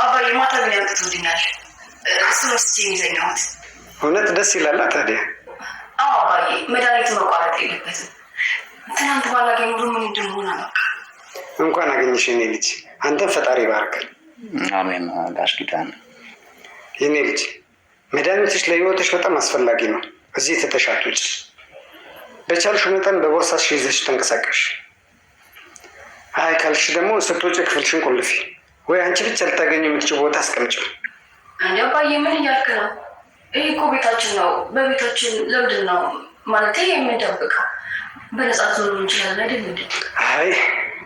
አባዬ ማታ ምን ያምጥቱልኛል? እሱን ወስጄ ይዘኛዋት። እውነት ደስ ይላል ታዲያ። አዎ አባዬ መድኃኒት መቋረጥ የለበትም። ትናንት ባላገኝ ኑሮ ምን እንደሆነ አላውቅም። እንኳን አገኘሽ የኔ ልጅ። አንተን ፈጣሪ ባርክ። አሜን። ጋሽ ኪዳነ የኔ ልጅ መድኃኒትሽ ለህይወትሽ በጣም አስፈላጊ ነው። እዚህ ተተሻቶች በቻልሽው መጠን በቦርሳሽ ይዘሽ ተንቀሳቀሽ። አይ ካልሽ ደግሞ ስትወጪ ክፍልሽን ቆልፊ፣ ወይ አንቺ ብቻ ልታገኙ የምትችል ቦታ አስቀምጪው። እንዴ አባዬ ምን እያልክ ነው? ይሄ እኮ ቤታችን ነው። በቤታችን ለምንድን ነው ማለት የምንደብቀው? በነጻት ዞሩ እንችላለን አይደል እንዴ? አይ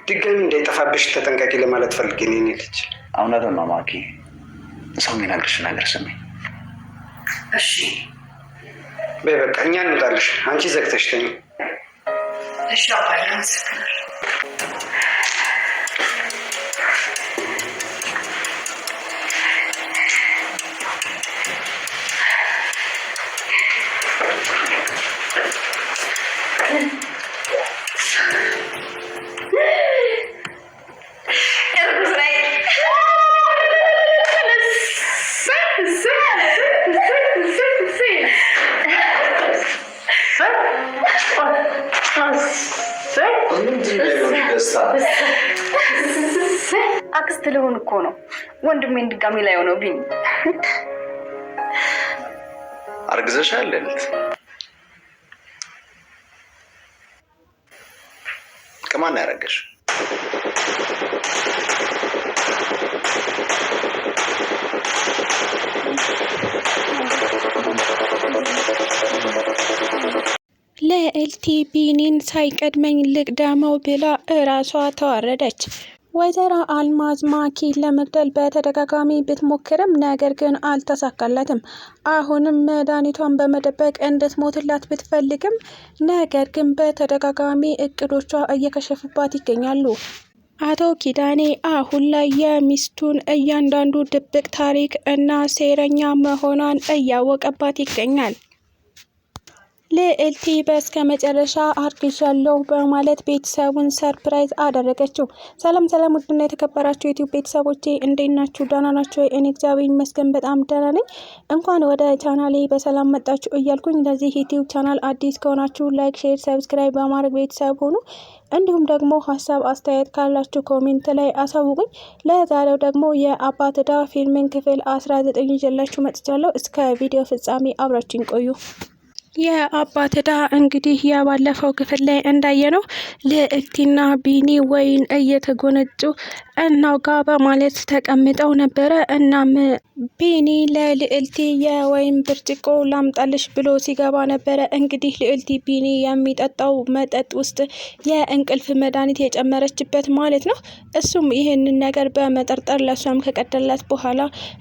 ድጋሚ እንዳይጠፋብሽ ተጠንቃቂ ለማለት ፈልጌ ነው የኔ ልጅ። እውነቱን ነው ማኪ። ሰው የሚነግርሽ ነገር ስሚ እሺ። በይ በቃ እኛ እንውጣልሽ፣ አንቺ ዘግተሽ ተኝ። እሺ አባዬ አመሰግናለሁ። አክስት ልሆን እኮ ነው። ወንድሜን ድጋሚ ላይ ሆነው ቢኝ አርግዘሻል ልት ከማን ያረገሽ? ልዕልት ቢኒን ሳይቀድመኝ ልቅደመው ብላ እራሷ ተዋረደች። ወይዘሮ አልማዝ ማኪን ለመግደል በተደጋጋሚ ብትሞክርም ነገር ግን አልተሳካላትም። አሁንም መድኃኒቷን በመደበቅ እንድትሞትላት ብትፈልግም ነገር ግን በተደጋጋሚ እቅዶቿ እየከሸፉባት ይገኛሉ። አቶ ኪዳኔ አሁን ላይ የሚስቱን እያንዳንዱ ድብቅ ታሪክ እና ሴረኛ መሆኗን እያወቀባት ይገኛል። ልዕልት በስከ መጨረሻ አርግዣለሁ በማለት ቤተሰቡን ሰርፕራይዝ አደረገችው። ሰላም ሰላም፣ ውድና የተከበራችሁ የዩቲዩብ ቤተሰቦቼ እንዴት ናችሁ? ደህና ናችሁ? እኔ እግዚአብሔር ይመስገን በጣም ደህና ነኝ። እንኳን ወደ ቻናሌ በሰላም መጣችሁ እያልኩኝ ለዚህ ዩቲዩብ ቻናል አዲስ ከሆናችሁ ላይክ፣ ሼር፣ ሰብስክራይብ በማድረግ ቤተሰብ ሆኑ። እንዲሁም ደግሞ ሀሳብ አስተያየት ካላችሁ ኮሜንት ላይ አሳውቁኝ። ለዛሬው ደግሞ የአባት ዕዳ ፊልምን ክፍል 19 ይዤላችሁ መጥቻለሁ። እስከ ቪዲዮ ፍጻሜ አብራችሁኝ ቆዩ። የአባት ዕዳ እንግዲህ የባለፈው ክፍል ላይ እንዳየነው ልዕልትና ቢኒ ወይን እየተጎነጩ እናውጋ በማለት ተቀምጠው ነበረ። እናም ቢኒ ለልዕልቲ የወይን ብርጭቆ ላምጣልሽ ብሎ ሲገባ ነበረ። እንግዲህ ልዕልቲ ቢኒ የሚጠጣው መጠጥ ውስጥ የእንቅልፍ መድኃኒት የጨመረችበት ማለት ነው። እሱም ይህንን ነገር በመጠርጠር ለእሷም ከቀደላት በኋላ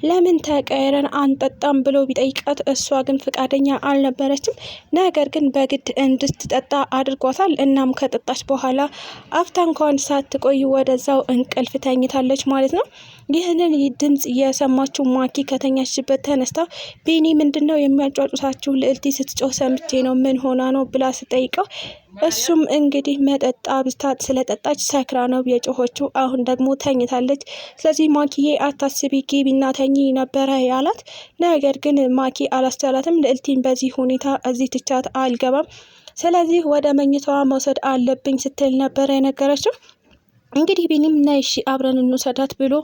ለምን ተቀይረን አንጠጣም ብሎ ቢጠይቃት እሷ ግን ፈቃደኛ አልነበረችም። ነገር ግን በግድ እንድትጠጣ አድርጓታል። እናም ከጠጣች በኋላ አፍታ እንኳን ሳትቆይ ወደዛው እንቅልፍ ተኝታለች ማለት ነው። ይህንን ድምጽ የሰማችው ማኪ ከተኛችበት ተነስታ ቢኒ ምንድነው የሚያጫጩታችሁ? ልዕልቲ ስትጮህ ሰምቼ ነው፣ ምን ሆና ነው ብላ ስጠይቀው እሱም እንግዲህ መጠጥ አብዝታ ስለጠጣች ሰክራ ነው የጮኸችው። አሁን ደግሞ ተኝታለች። ስለዚህ ማኪዬ አታስቢ፣ ግቢና ተኚ ነበረ ያላት። ነገር ግን ማኪ አላስቻላትም። ልዕልቲን በዚህ ሁኔታ እዚህ ትቻት አልገባም፣ ስለዚህ ወደ መኝታዋ መውሰድ አለብኝ ስትል ነበረ የነገረችው። እንግዲህ ቢኒም ነይ እሺ አብረን እንውሰዳት ብሎ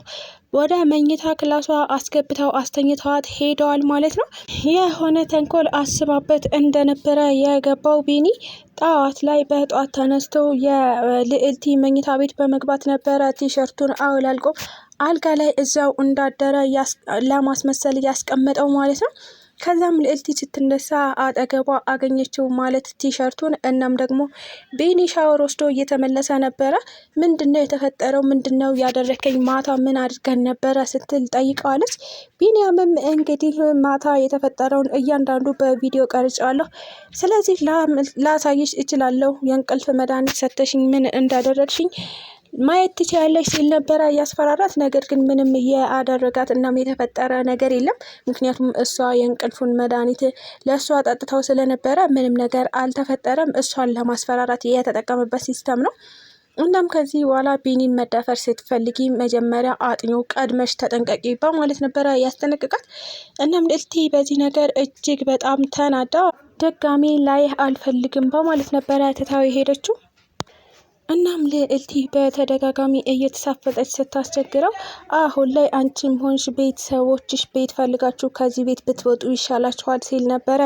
ወደ መኝታ ክላሷ አስገብተው አስተኝተዋት ሄደዋል ማለት ነው። የሆነ ተንኮል አስባበት እንደነበረ የገባው ቢኒ ጠዋት ላይ በጠዋት ተነስተው የልዕልቲ መኝታ ቤት በመግባት ነበረ ቲሸርቱን አውላልቆ አልጋ ላይ እዛው እንዳደረ ለማስመሰል ያስቀመጠው ማለት ነው። ከዛም ልዕልቲ ስትነሳ አጠገቧ አገኘችው ማለት ቲሸርቱን። እናም ደግሞ ቢኒ ሻወር ወስዶ እየተመለሰ ነበረ። ምንድነው የተፈጠረው? ምንድነው ያደረከኝ? ማታ ምን አድርገን ነበረ ስትል ጠይቀዋለች። ቢኒያምም እንግዲህ ማታ የተፈጠረውን እያንዳንዱ በቪዲዮ ቀርጫለሁ፣ ስለዚህ ላሳይሽ እችላለሁ። የእንቅልፍ መድኃኒት ሰተሽኝ ምን እንዳደረግሽኝ ማየት ትችላለች ሲል ነበረ ያስፈራራት። ነገር ግን ምንም ያደረጋት እናም የተፈጠረ ነገር የለም። ምክንያቱም እሷ የእንቅልፉን መድኃኒት ለእሷ ጠጥተው ስለነበረ ምንም ነገር አልተፈጠረም። እሷን ለማስፈራራት የተጠቀመበት ሲስተም ነው። እናም ከዚህ በኋላ ቢኒን መዳፈር ስትፈልጊ መጀመሪያ አጥኚው ቀድመሽ ተጠንቀቂ በማለት ነበረ ያስጠነቅቃት። እናም ልዕልቲ በዚህ ነገር እጅግ በጣም ተናዳ ድጋሚ ላይ አልፈልግም በማለት ነበረ ትታው የሄደችው። እናም ልዕልቲ በተደጋጋሚ እየተሳፈጠች ስታስቸግረው አሁን ላይ አንቺም ሆንሽ ቤተሰቦችሽ ቤት ፈልጋችሁ ከዚህ ቤት ብትወጡ ይሻላችኋል ሲል ነበረ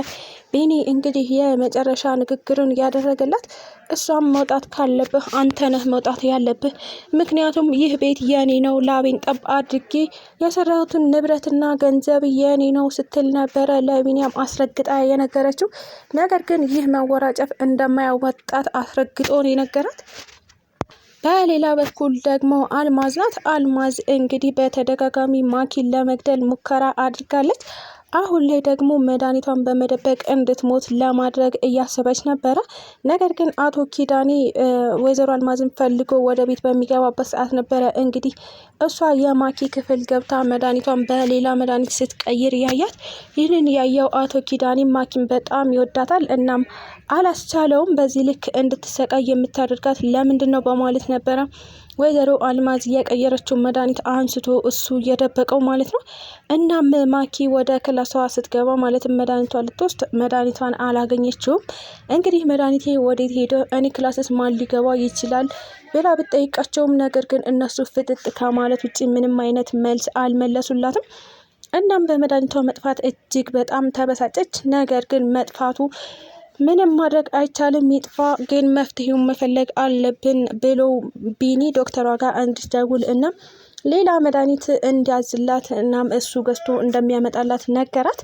ቢኒ እንግዲህ የመጨረሻ ንግግሩን ያደረገላት። እሷም መውጣት ካለብህ አንተ ነህ መውጣት ያለብህ፣ ምክንያቱም ይህ ቤት የኔ ነው፣ ላቤን ጠብ አድርጌ የሰራሁትን ንብረትና ገንዘብ የኔ ነው ስትል ነበረ ለቢኒያም አስረግጣ የነገረችው። ነገር ግን ይህ መወራጨፍ እንደማያዋጣት አስረግጦ ነው የነገራት። በሌላ በኩል ደግሞ አልማዝ ናት። አልማዝ እንግዲህ በተደጋጋሚ ማኪን ለመግደል ሙከራ አድርጋለች። አሁን ላይ ደግሞ መድኃኒቷን በመደበቅ እንድትሞት ለማድረግ እያሰበች ነበረ። ነገር ግን አቶ ኪዳኔ ወይዘሮ አልማዝን ፈልጎ ወደ ቤት በሚገባበት ሰዓት ነበረ እንግዲህ እሷ የማኪ ክፍል ገብታ መድኃኒቷን በሌላ መድኃኒት ስትቀይር ያያት። ይህንን ያየው አቶ ኪዳኔ ማኪን በጣም ይወዳታል። እናም አላስቻለውም። በዚህ ልክ እንድትሰቃይ የምታደርጋት ለምንድን ነው በማለት ነበረ ወይዘሮ አልማዝ የቀየረችውን መድኃኒት አንስቶ እሱ እየደበቀው ማለት ነው። እናም ማኪ ወደ ክላሷ ስትገባ ማለትም መድኃኒቷን ልትወስድ መድኃኒቷን አላገኘችውም። እንግዲህ መድኃኒቴ ወዴት ሄደ? እኔ ክላስስ ማን ሊገባ ይችላል ብላ ብትጠይቃቸውም ነገር ግን እነሱ ፍጥጥ ከማለት ውጭ ምንም አይነት መልስ አልመለሱላትም። እናም በመድኃኒቷ መጥፋት እጅግ በጣም ተበሳጨች። ነገር ግን መጥፋቱ ምንም ማድረግ አይቻልም፣ ይጥፋ፣ ግን መፍትሄውን መፈለግ አለብን ብሎ ቢኒ ዶክተሯ ጋር እንድትደውል እና ሌላ መድኃኒት እንዲያዝላት እናም እሱ ገዝቶ እንደሚያመጣላት ነገራት።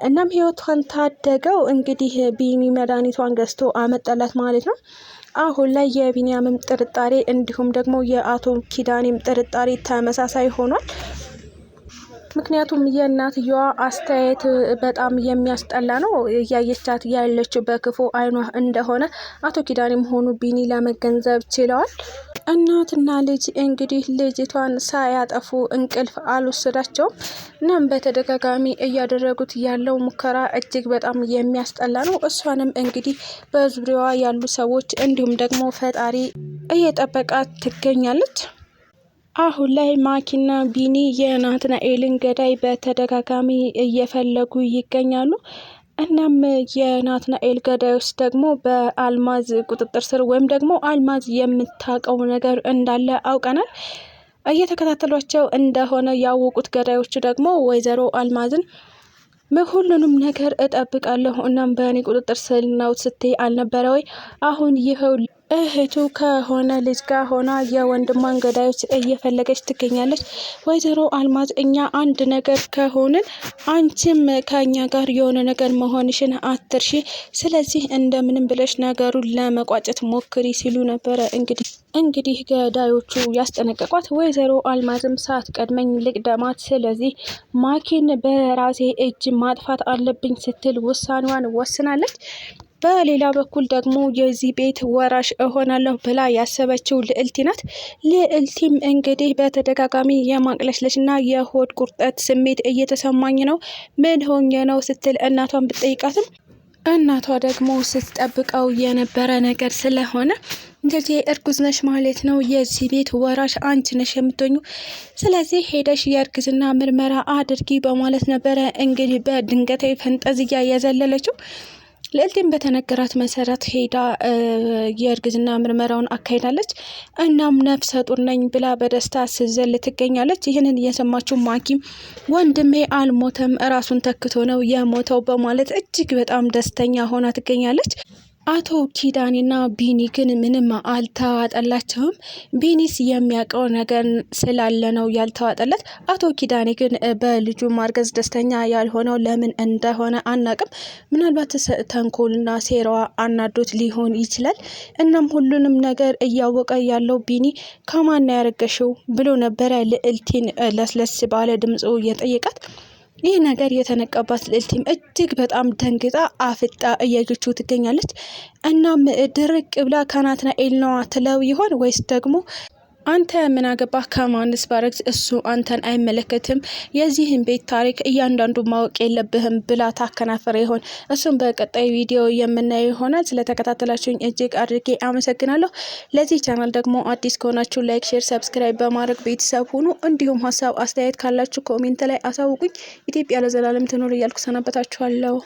እናም ህይወቷን ታደገው። እንግዲህ ቢኒ መድኃኒቷን ገዝቶ አመጣላት ማለት ነው። አሁን ላይ የቢኒያምም ጥርጣሬ እንዲሁም ደግሞ የአቶ ኪዳኔም ጥርጣሬ ተመሳሳይ ሆኗል። ምክንያቱም የእናትየዋ አስተያየት በጣም የሚያስጠላ ነው። እያየቻት ያለችው በክፉ አይኗ እንደሆነ አቶ ኪዳኔም ሆኑ ቢኒ ለመገንዘብ ችለዋል። እናትና ልጅ እንግዲህ ልጅቷን ሳያጠፉ እንቅልፍ አልወሰዳቸውም። እናም በተደጋጋሚ እያደረጉት ያለው ሙከራ እጅግ በጣም የሚያስጠላ ነው። እሷንም እንግዲህ በዙሪያዋ ያሉ ሰዎች እንዲሁም ደግሞ ፈጣሪ እየጠበቃት ትገኛለች። አሁን ላይ ማኪና ቢኒ የናትናኤልን ገዳይ በተደጋጋሚ እየፈለጉ ይገኛሉ። እናም የናትናኤል ገዳዮች ደግሞ በአልማዝ ቁጥጥር ስር ወይም ደግሞ አልማዝ የምታውቀው ነገር እንዳለ አውቀናል። እየተከታተሏቸው እንደሆነ ያወቁት ገዳዮቹ ደግሞ ወይዘሮ አልማዝን ሁሉንም ነገር እጠብቃለሁ እናም በእኔ ቁጥጥር ስር ነው ስትይ አልነበረ ወይ? አሁን ይኸው እህቱ ከሆነ ልጅ ጋር ሆና የወንድሟን ገዳዮች እየፈለገች ትገኛለች። ወይዘሮ አልማዝ እኛ አንድ ነገር ከሆንን አንቺም ከኛ ጋር የሆነ ነገር መሆንሽን አትርሺ፣ ስለዚህ እንደምንም ብለሽ ነገሩን ለመቋጨት ሞክሪ ሲሉ ነበረ እንግዲህ ገዳዮቹ ያስጠነቀቋት። ወይዘሮ አልማዝም ሳትቀድመኝ ልቅደማት፣ ስለዚህ ማኪን በራሴ እጅ ማጥፋት አለብኝ ስትል ውሳኔዋን ወስናለች። በሌላ በኩል ደግሞ የዚህ ቤት ወራሽ እሆናለሁ ብላ ያሰበችው ልዕልቲ ናት። ልዕልቲም እንግዲህ በተደጋጋሚ የማቅለሽለሽና የሆድ ቁርጠት ስሜት እየተሰማኝ ነው፣ ምን ሆኜ ነው ስትል እናቷን ብትጠይቃትም እናቷ ደግሞ ስትጠብቀው የነበረ ነገር ስለሆነ እንደዚህ እርጉዝ ነሽ ማለት ነው፣ የዚህ ቤት ወራሽ አንቺ ነሽ የምትሆኙ፣ ስለዚህ ሄደሽ የእርግዝና ምርመራ አድርጊ በማለት ነበረ እንግዲህ በድንገታዊ ፈንጠዝያ ያዘለለችው። ልዕልቲም በተነገራት መሰረት ሄዳ የእርግዝና ምርመራውን አካሂዳለች። እናም ነፍሰ ጡር ነኝ ብላ በደስታ ስዘል ትገኛለች። ይህንን የሰማችው ማኪም ወንድሜ አልሞተም እራሱን ተክቶ ነው የሞተው በማለት እጅግ በጣም ደስተኛ ሆና ትገኛለች። አቶ ኪዳኔና ቢኒ ግን ምንም አልተዋጠላቸውም። ቢኒስ የሚያውቀው ነገር ስላለ ነው ያልተዋጠለት። አቶ ኪዳኔ ግን በልጁ ማርገዝ ደስተኛ ያልሆነው ለምን እንደሆነ አናቅም። ምናልባት ተንኮልና ሴራዋ አናዶት ሊሆን ይችላል። እናም ሁሉንም ነገር እያወቀ ያለው ቢኒ ከማን ያረገሽው ብሎ ነበረ ልዕልቲን ለስለስ ባለ ድምፁ የጠየቃት። ይህ ነገር የተነቀባት ልዕልቲም እጅግ በጣም ደንግጣ አፍጣ እያየችው ትገኛለች። እናም ድርቅ ብላ ከናትናኤል ነዋ ትለው ይሆን ወይስ ደግሞ አንተ ምን አገባህ ከማንስ ባረግ እሱ አንተን አይመለከትም። የዚህን ቤት ታሪክ እያንዳንዱ ማወቅ የለብህም ብላ ታከናፈረ ይሆን? እሱም በቀጣይ ቪዲዮ የምናየው ይሆናል። ስለተከታተላችሁኝ እጅግ አድርጌ አመሰግናለሁ። ለዚህ ቻናል ደግሞ አዲስ ከሆናችሁ ላይክ፣ ሼር፣ ሰብስክራይብ በማድረግ ቤተሰብ ሁኑ። እንዲሁም ሀሳብ አስተያየት ካላችሁ ኮሜንት ላይ አሳውቁኝ። ኢትዮጵያ ለዘላለም ትኖር እያልኩ ሰናበታችኋለሁ።